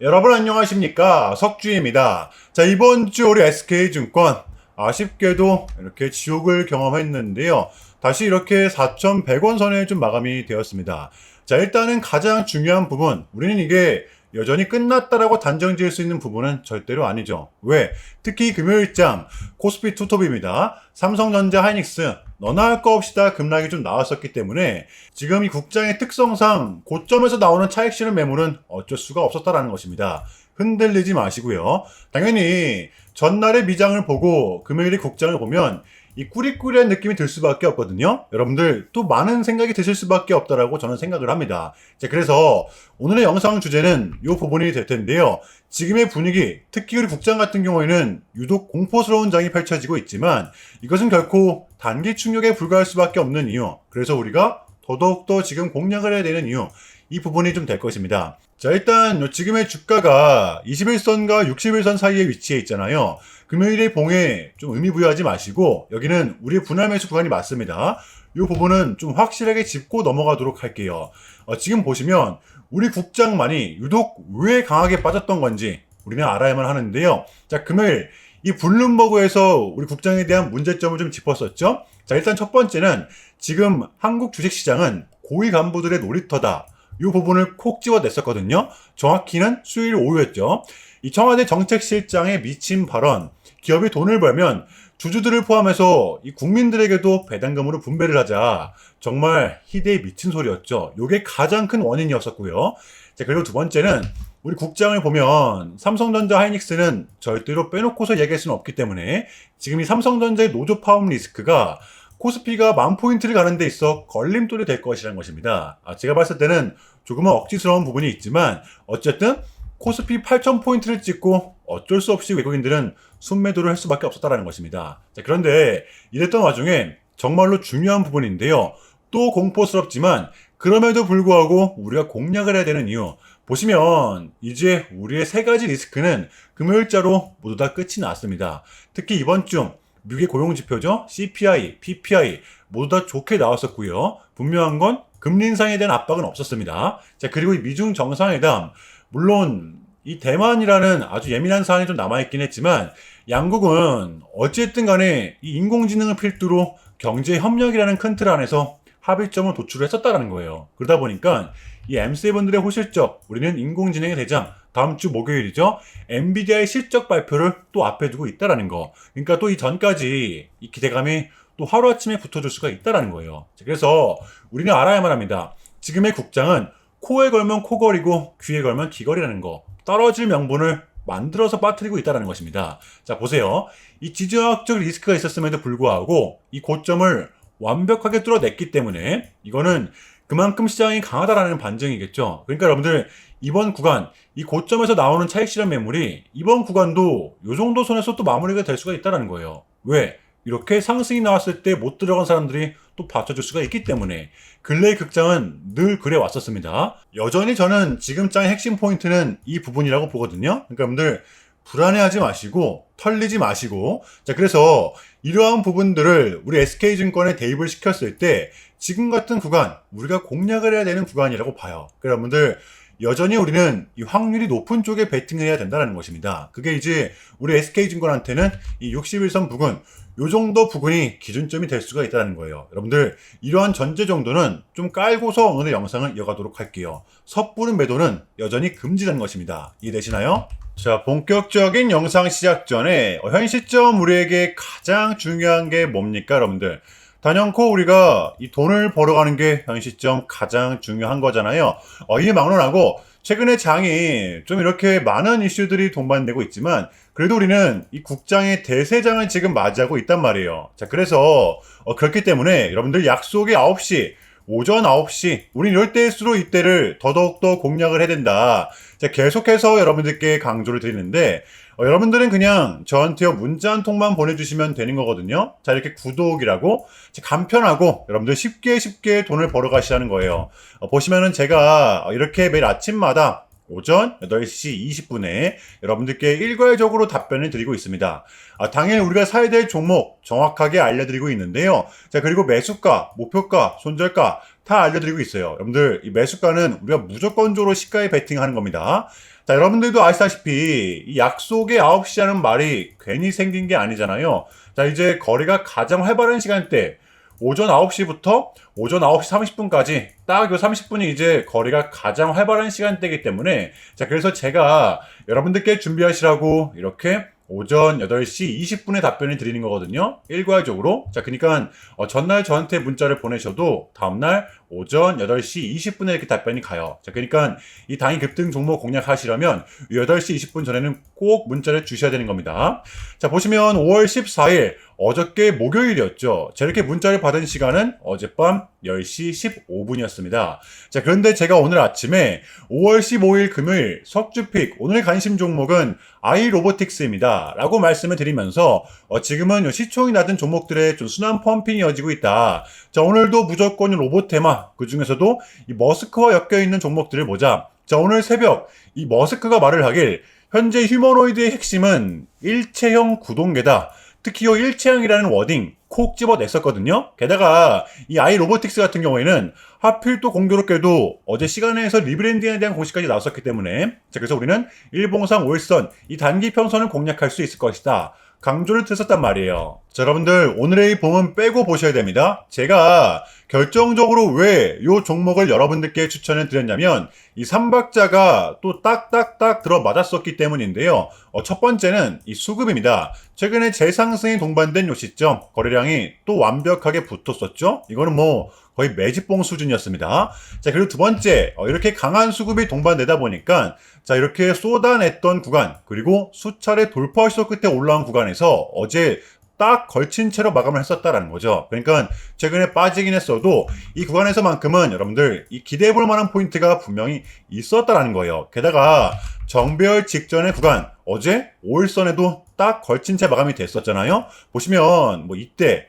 여러분 안녕하십니까? 석주입니다. 자, 이번 주 우리 SK증권 아쉽게도 이렇게 지옥을 경험했는데요. 다시 이렇게 4,100원 선에 좀 마감이 되었습니다. 자, 일단은 가장 중요한 부분, 우리는 이게 여전히 끝났다라고 단정 지을 수 있는 부분은 절대로 아니죠. 왜? 특히 금요일장 코스피 투톱입니다. 삼성전자, 하이닉스 너나 할 거 없이 다 급락이 좀 나왔었기 때문에 지금 이 국장의 특성상 고점에서 나오는 차익 실현 매물은 어쩔 수가 없었다라는 것입니다. 흔들리지 마시고요. 당연히 전날의 미장을 보고 금요일의 국장을 보면 이 꾸리꾸리한 느낌이 들 수밖에 없거든요. 여러분들 또 많은 생각이 드실 수밖에 없다라고 저는 생각을 합니다. 자, 그래서 오늘의 영상 주제는 이 부분이 될 텐데요. 지금의 분위기, 특히 우리 국장 같은 경우에는 유독 공포스러운 장이 펼쳐지고 있지만 이것은 결코 단기 충격에 불과할 수밖에 없는 이유. 그래서 우리가 더더욱더 지금 공략을 해야 되는 이유. 이 부분이 좀 될 것입니다. 자, 일단 지금의 주가가 21선과 61선 사이에 위치해 있잖아요. 금요일의 봉에 좀 의미 부여하지 마시고 여기는 우리의 분할 매수 구간이 맞습니다. 이 부분은 좀 확실하게 짚고 넘어가도록 할게요. 지금 보시면 우리 국장만이 유독 왜 강하게 빠졌던 건지 우리는 알아야만 하는데요. 자, 금요일 이 블룸버그에서 우리 국장에 대한 문제점을 좀 짚었었죠. 자, 일단 첫 번째는 지금 한국 주식시장은 고위 간부들의 놀이터다. 이 부분을 콕 집어냈었거든요. 정확히는 수요일 오후였죠. 이 청와대 정책실장의 미친 발언, 기업이 돈을 벌면 주주들을 포함해서 이 국민들에게도 배당금으로 분배를 하자. 정말 희대의 미친 소리였죠. 이게 가장 큰 원인이었었고요. 자, 그리고 두 번째는 우리 국장을 보면 삼성전자, 하이닉스는 절대로 빼놓고서 얘기할 수는 없기 때문에 지금 이 삼성전자의 노조 파업 리스크가 코스피가 10,000포인트를 가는 데 있어 걸림돌이 될 것이라는 것입니다. 제가 봤을 때는 조금은 억지스러운 부분이 있지만 어쨌든 코스피 8,000포인트를 찍고 어쩔 수 없이 외국인들은 순매도를 할 수밖에 없었다는 것입니다. 자, 그런데 이랬던 와중에 정말로 중요한 부분인데요. 또 공포스럽지만 그럼에도 불구하고 우리가 공략을 해야 되는 이유. 보시면 이제 우리의 세 가지 리스크는 금요일자로 모두 다 끝이 났습니다. 특히 이번 주 미국의 고용지표죠. CPI, PPI 모두 다 좋게 나왔었고요. 분명한 건 금리 인상에 대한 압박은 없었습니다. 자, 그리고 이 미중 정상회담, 물론 이 대만이라는 아주 예민한 사안이 좀 남아있긴 했지만 양국은 어쨌든 간에 이 인공지능을 필두로 경제협력이라는 큰 틀 안에서 합의점을 도출을 했었다는 거예요. 그러다 보니까 이 M7들의 호실적, 우리는 인공지능의 대장, 다음 주 목요일이죠. 엔비디아의 실적 발표를 또 앞에 두고 있다라는 거. 그러니까 또 이 전까지 이 기대감이 또 하루아침에 붙어줄 수가 있다라는 거예요. 그래서 우리는 알아야만 합니다. 지금의 국장은 코에 걸면 코걸이고 귀에 걸면 귀걸이라는 거. 떨어질 명분을 만들어서 빠뜨리고 있다는 것입니다. 자, 보세요. 이 지정학적 리스크가 있었음에도 불구하고 이 고점을 완벽하게 뚫어냈기 때문에 이거는 그만큼 시장이 강하다라는 반증이겠죠. 그러니까 여러분들 이번 구간 이 고점에서 나오는 차익 실현 매물이 이번 구간도 이 정도 선에서 또 마무리가 될 수가 있다는 거예요. 왜? 이렇게 상승이 나왔을 때 못 들어간 사람들이 또 받쳐줄 수가 있기 때문에 근래의 극장은 늘 그래 왔었습니다. 여전히 저는 지금 장의 핵심 포인트는 이 부분이라고 보거든요. 그러니까 여러분들 불안해하지 마시고 털리지 마시고 자, 그래서 이러한 부분들을 우리 SK증권에 대입을 시켰을 때 지금 같은 구간 우리가 공략을 해야 되는 구간이라고 봐요. 그러니까 여러분들 여전히 우리는 이 확률이 높은 쪽에 베팅을 해야 된다는 것입니다. 그게 이제 우리 SK증권한테는 이 61선 부근 요 정도 부근이 기준점이 될 수가 있다는 거예요. 여러분들 이러한 전제 정도는 좀 깔고서 오늘의 영상을 이어가도록 할게요. 섣부른 매도는 여전히 금지라는 것입니다. 이해되시나요? 자, 본격적인 영상 시작 전에 현 시점 우리에게 가장 중요한 게 뭡니까, 여러분들? 단연코 우리가 이 돈을 벌어가는 게 현 시점 가장 중요한 거잖아요. 이게 막론하고 최근에 장이 좀 이렇게 많은 이슈들이 동반되고 있지만 그래도 우리는 이 국장의 대세장을 지금 맞이하고 있단 말이에요. 자, 그래서 그렇기 때문에 여러분들 약속이 9시 오전 9시 우린 이럴 때일수록 이때를 더더욱더 공략을 해야 된다. 자, 계속해서 여러분들께 강조를 드리는데 여러분들은 그냥 저한테 문자 한 통만 보내주시면 되는 거거든요. 자, 이렇게 구독이라고 간편하고 여러분들 쉽게 돈을 벌어 가시라는 거예요. 보시면은 제가 이렇게 매일 아침마다 오전 8시 20분에 여러분들께 일괄적으로 답변을 드리고 있습니다. 당일 우리가 사야 될 종목 정확하게 알려드리고 있는데요. 자, 그리고 매수가, 목표가, 손절가 다 알려드리고 있어요. 여러분들, 이 매수가는 우리가 무조건적으로 시가에 베팅하는 겁니다. 자, 여러분들도 아시다시피 이 약속의 9시라는 말이 괜히 생긴 게 아니잖아요. 자, 이제 거래가 가장 활발한 시간대, 오전 9시부터 오전 9시 30분까지 딱 요 30분이 이제 거래가 가장 활발한 시간대이기 때문에, 자, 그래서 제가 여러분들께 준비하시라고 이렇게 오전 8시 20분에 답변을 드리는 거거든요. 일괄적으로. 자, 그러니까 전날 저한테 문자를 보내셔도 다음날 오전 8시 20분에 이렇게 답변이 가요. 자, 그러니까 이 당일 급등 종목 공략하시려면 8시 20분 전에는 꼭 문자를 주셔야 되는 겁니다. 자, 보시면 5월 14일 어저께 목요일이었죠. 자, 이렇게 문자를 받은 시간은 어젯밤 10시 15분이었습니다. 자, 그런데 제가 오늘 아침에 5월 15일 금요일 석주픽 오늘 관심 종목은 아이로보틱스입니다 라고 말씀을 드리면서 지금은 시총이 낮은 종목들의 좀 순환 펌핑이 이어지고 있다. 자, 오늘도 무조건 로봇 테마, 그 중에서도 이 머스크와 엮여있는 종목들을 보자. 자, 오늘 새벽 이 머스크가 말을 하길 현재 휴머노이드의 핵심은 일체형 구동계다. 특히 이 일체형이라는 워딩 콕 집어냈었거든요. 게다가 이 아이로보틱스 같은 경우에는 하필 또 공교롭게도 어제 시간에서 리브랜딩에 대한 공시까지 나왔었기 때문에, 자, 그래서 우리는 일봉상 5일선 이 단기 평선을 공략할 수 있을 것이다 강조를 드렸었단 말이에요. 자, 여러분들 오늘의 봉은 빼고 보셔야 됩니다. 제가 결정적으로 왜 이 종목을 여러분들께 추천을 드렸냐면 이 3박자가 또 딱딱딱 들어맞았었기 때문인데요. 첫 번째는 이 수급입니다. 최근에 재상승이 동반된 요 시점 거래량이 또 완벽하게 붙었었죠. 이거는 뭐 거의 매집봉 수준이었습니다. 자, 그리고 두 번째, 이렇게 강한 수급이 동반되다 보니까, 자, 이렇게 쏟아냈던 구간, 그리고 수차례 돌파 시도 끝에 올라온 구간에서 어제 딱 걸친 채로 마감을 했었다라는 거죠. 그러니까 최근에 빠지긴 했어도 이 구간에서만큼은 여러분들 이 기대해볼 만한 포인트가 분명히 있었다라는 거예요. 게다가 정배열 직전의 구간, 어제 5일선에도 딱 걸친 채 마감이 됐었잖아요. 보시면 뭐 이때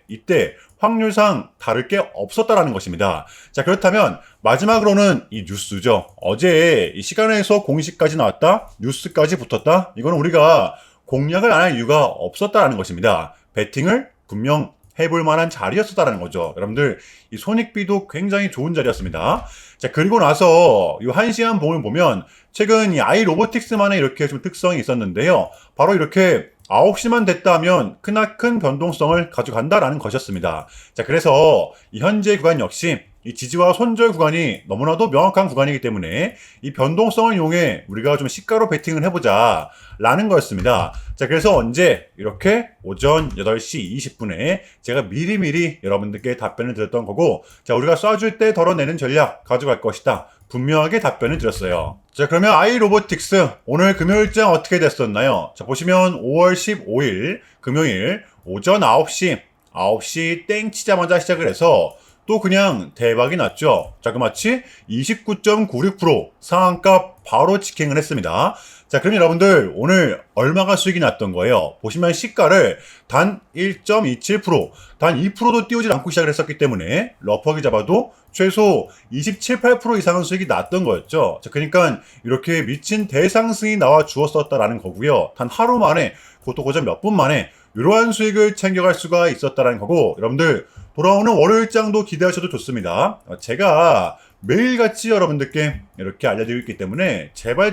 확률상 다를 게 없었다라는 것입니다. 자, 그렇다면 마지막으로는 이 뉴스죠. 어제 이 시간에서 공식까지 나왔다, 뉴스까지 붙었다. 이거는 우리가 공략을 안 할 이유가 없었다라는 것입니다. 배팅을 분명 해볼 만한 자리였었다라는 거죠. 여러분들 이 손익비도 굉장히 좋은 자리였습니다. 자, 그리고 나서 이 1시간 봉을 보면 최근 이 아이로보틱스만의 이렇게 좀 특성이 있었는데요. 바로 이렇게 9시만 됐다 하면 크나큰 변동성을 가져간다라는 것이었습니다. 자, 그래서 이 현재 구간 역시 이 지지와 손절 구간이 너무나도 명확한 구간이기 때문에 이 변동성을 이용해 우리가 좀 시가로 베팅을 해보자 라는 거였습니다. 자, 그래서 언제 이렇게 오전 8시 20분에 제가 미리미리 여러분들께 답변을 드렸던 거고, 자, 우리가 쏴줄 때 덜어내는 전략 가져갈 것이다 분명하게 답변을 드렸어요. 자, 그러면 아이로보틱스 오늘 금요일장 어떻게 됐었나요? 자, 보시면 5월 15일 금요일 오전 9시 땡 치자마자 시작을 해서 또 그냥 대박이 났죠. 자그마치 29.96% 상한가 바로 직행을 했습니다. 자, 그럼 여러분들 오늘 얼마가 수익이 났던 거예요? 보시면 시가를 단 1.27%, 단 2%도 띄우지 않고 시작을 했었기 때문에 러프하게 잡아도 최소 27, 8% 이상은 수익이 났던 거였죠. 자, 그러니까 이렇게 미친 대상승이 나와 주었었다라는 거고요. 단 하루 만에, 그것도 고작 몇 분 만에 이러한 수익을 챙겨갈 수가 있었다라는 거고, 여러분들 돌아오는 월요일장도 기대하셔도 좋습니다. 제가 매일같이 여러분들께 이렇게 알려드리고 있기 때문에 제발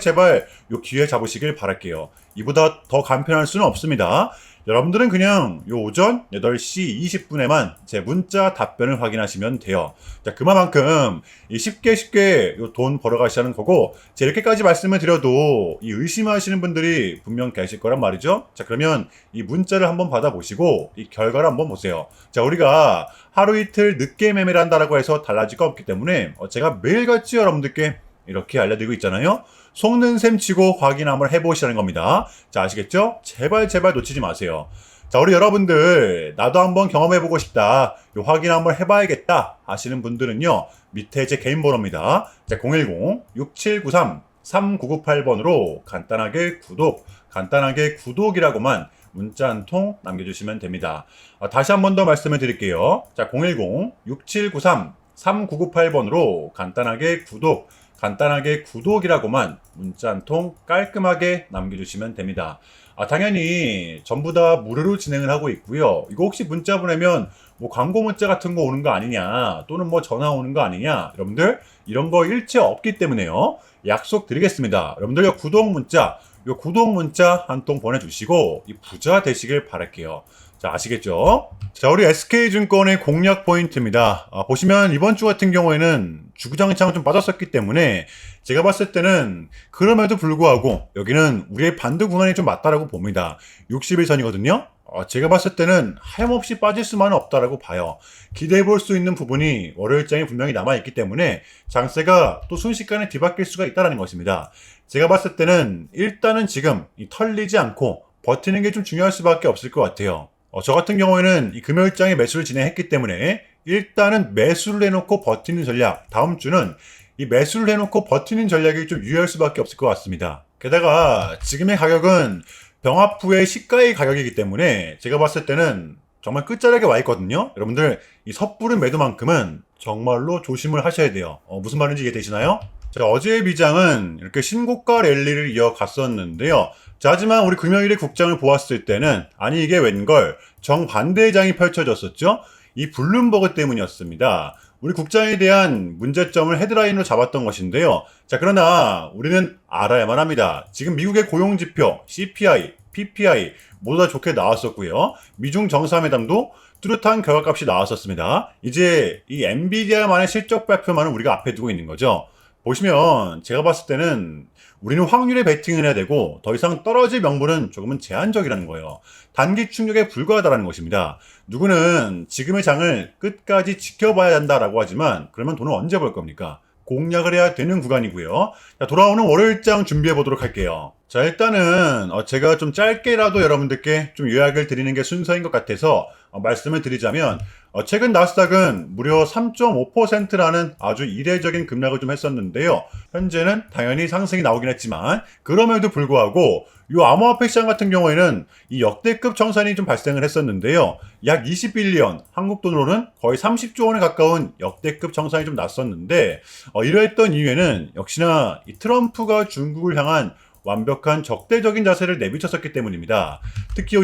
요 기회 잡으시길 바랄게요. 이보다 더 간편할 수는 없습니다. 여러분들은 그냥 요 오전 8시 20분에만 제 문자 답변을 확인하시면 돼요. 자, 그만큼 쉽게 요 돈 벌어가시라는 거고, 제가 이렇게까지 말씀을 드려도 이 의심하시는 분들이 분명 계실 거란 말이죠. 자, 그러면 이 문자를 한번 받아보시고 이 결과를 한번 보세요. 자, 우리가 하루 이틀 늦게 매매를 한다라고 해서 달라질 거 없기 때문에 제가 매일같이 여러분들께 이렇게 알려드리고 있잖아요. 속는 셈 치고 확인 한번 해보시라는 겁니다. 자, 아시겠죠? 제발 놓치지 마세요. 자, 우리 여러분들 나도 한번 경험해보고 싶다, 요 확인 한번 해봐야겠다 하시는 분들은요, 밑에 제 개인 번호입니다. 자, 010-6793-3998번으로 간단하게 구독이라고만 문자 한 통 남겨주시면 됩니다. 다시 한 번 더 말씀을 드릴게요. 자, 010-6793-3998번으로 간단하게 간단하게 구독이라고만 문자 한 통 깔끔하게 남겨주시면 됩니다. 당연히 전부 다 무료로 진행을 하고 있고요. 이거 혹시 문자 보내면 뭐 광고 문자 같은 거 오는 거 아니냐, 또는 뭐 전화 오는 거 아니냐, 여러분들 이런 거 일체 없기 때문에요. 약속드리겠습니다. 여러분들 요 구독 문자 한 통 보내주시고 이 부자 되시길 바랄게요. 자, 아시겠죠? 자, 우리 SK증권의 공략 포인트입니다. 보시면 이번 주 같은 경우에는 주구장창 좀 빠졌었기 때문에 제가 봤을 때는 그럼에도 불구하고 여기는 우리의 반등 구간이 좀 맞다라고 봅니다. 60일선이거든요. 제가 봤을 때는 하염없이 빠질 수만은 없다라고 봐요. 기대해 볼 수 있는 부분이 월요일장이 분명히 남아있기 때문에 장세가 또 순식간에 뒤바뀔 수가 있다는 것입니다. 제가 봤을 때는 일단은 지금 털리지 않고 버티는 게 좀 중요할 수밖에 없을 것 같아요. 저 같은 경우에는 이 금요일장에 매수를 진행했기 때문에 일단은 매수를 해놓고 버티는 전략, 다음 주는 이 매수를 해놓고 버티는 전략이 좀 유효할 수밖에 없을 것 같습니다. 게다가 지금의 가격은 병합 후의 시가의 가격이기 때문에 제가 봤을 때는 정말 끝자락에 와 있거든요. 여러분들 이 섣부른 매도만큼은 정말로 조심을 하셔야 돼요. 무슨 말인지 이해되시나요? 자, 어제의 미장은 이렇게 신고가 랠리를 이어갔었는데요. 자, 하지만 우리 금요일의 국장을 보았을 때는 아니 이게 웬걸 정반대의 장이 펼쳐졌었죠. 이 블룸버그 때문이었습니다. 우리 국장에 대한 문제점을 헤드라인으로 잡았던 것인데요. 자, 그러나 우리는 알아야만 합니다. 지금 미국의 고용지표, CPI, PPI 모두 다 좋게 나왔었고요. 미중 정상회담도 뚜렷한 결과값이 나왔었습니다. 이제 이 엔비디아만의 실적 발표만은 우리가 앞에 두고 있는 거죠. 보시면 제가 봤을 때는 우리는 확률에 베팅을 해야 되고 더 이상 떨어질 명분은 조금은 제한적이라는 거예요. 단기 충격에 불과하다는 것입니다. 누구는 지금의 장을 끝까지 지켜봐야 한다라고 하지만 그러면 돈을 언제 벌 겁니까? 공략을 해야 되는 구간이고요. 자, 돌아오는 월요일장 준비해 보도록 할게요. 자, 일단은 제가 좀 짧게라도 여러분들께 좀 요약을 드리는 게 순서인 것 같아서 말씀을 드리자면 최근 나스닥은 무려 3.5%라는 아주 이례적인 급락을 좀 했었는데요. 현재는 당연히 상승이 나오긴 했지만 그럼에도 불구하고 이 암호화폐 시장 같은 경우에는 이 역대급 정산이 좀 발생을 했었는데요. 약 21년, 한국 돈으로는 거의 30조 원에 가까운 역대급 정산이 좀 났었는데 이러했던 이유에는 역시나 이 트럼프가 중국을 향한 완벽한 적대적인 자세를 내비쳤었기 때문입니다. 특히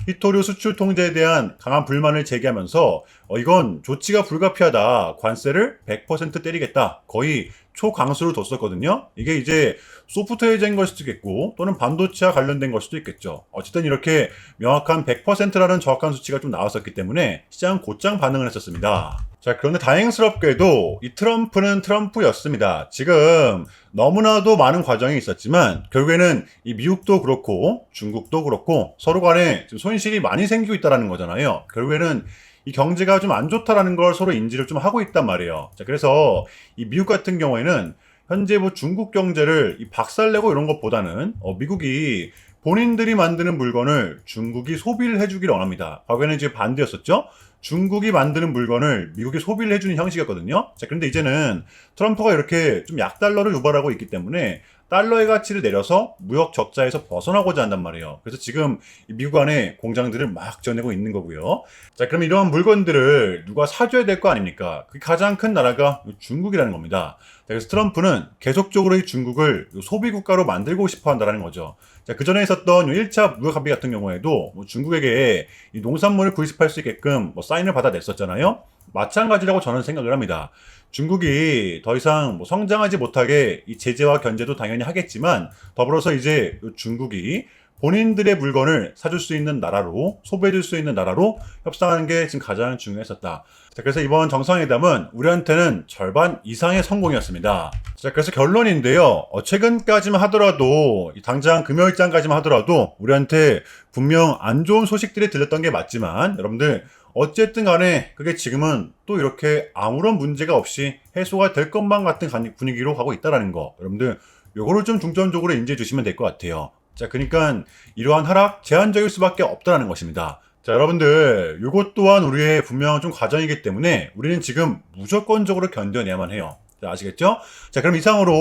히토류 수출 통제에 대한 강한 불만을 제기하면서 이건 조치가 불가피하다. 관세를 100% 때리겠다. 거의 초강수를 뒀었거든요. 이게 이제 소프트웨어적인 걸 수도 있겠고 또는 반도체와 관련된 걸 수도 있겠죠. 어쨌든 이렇게 명확한 100%라는 정확한 수치가 좀 나왔었기 때문에 시장 곧장 반응을 했었습니다. 자, 그런데 다행스럽게도 이 트럼프는 트럼프였습니다. 지금 너무나도 많은 과정이 있었지만 결국에는 이 미국도 그렇고 중국도 그렇고 서로 간에 지금 손실이 많이 생기고 있다는 거잖아요. 결국에는 이 경제가 좀 안 좋다라는 걸 서로 인지를 좀 하고 있단 말이에요. 자, 그래서 이 미국 같은 경우에는 현재 뭐 중국 경제를 이 박살내고 이런 것보다는 미국이 본인들이 만드는 물건을 중국이 소비를 해주기를 원합니다. 과거에는 이제 반대였었죠. 중국이 만드는 물건을 미국이 소비를 해주는 형식이었거든요. 자, 그런데 이제는 트럼프가 이렇게 좀 약달러를 유발하고 있기 때문에 달러의 가치를 내려서 무역 적자에서 벗어나고자 한단 말이에요. 그래서 지금 미국 안에 공장들을 막 지어내고 있는 거고요. 자, 그럼 이러한 물건들을 누가 사줘야 될 거 아닙니까? 그 가장 큰 나라가 중국이라는 겁니다. 자, 그래서 트럼프는 계속적으로 이 중국을 소비 국가로 만들고 싶어 한다는 거죠. 자, 그 전에 있었던 1차 무역 합의 같은 경우에도 중국에게 이 농산물을 구입할 수 있게끔 사인을 받아냈었잖아요. 마찬가지라고 저는 생각을 합니다. 중국이 더 이상 성장하지 못하게 이 제재와 견제도 당연히 하겠지만 더불어서 이제 중국이 본인들의 물건을 사줄 수 있는 나라로 소비해줄 수 있는 나라로 협상하는 게 지금 가장 중요했었다. 자, 그래서 이번 정상회담은 우리한테는 절반 이상의 성공이었습니다. 자, 그래서 결론인데요. 최근까지만 하더라도 당장 금요일장까지만 하더라도 우리한테 분명 안 좋은 소식들이 들렸던 게 맞지만 여러분들 어쨌든 간에 그게 지금은 또 이렇게 아무런 문제가 없이 해소가 될 것만 같은 분위기로 가고 있다는 거. 여러분들 요거를 좀 중점적으로 인지해 주시면 될 것 같아요. 자, 그러니까 이러한 하락 제한적일 수밖에 없다는 것입니다. 자, 여러분들 요것 또한 우리의 분명한 좀 과정이기 때문에 우리는 지금 무조건적으로 견뎌내야만 해요. 자, 아시겠죠? 자, 그럼 이상으로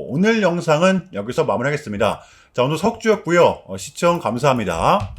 오늘 영상은 여기서 마무리하겠습니다. 자, 오늘 석주였고요. 시청 감사합니다.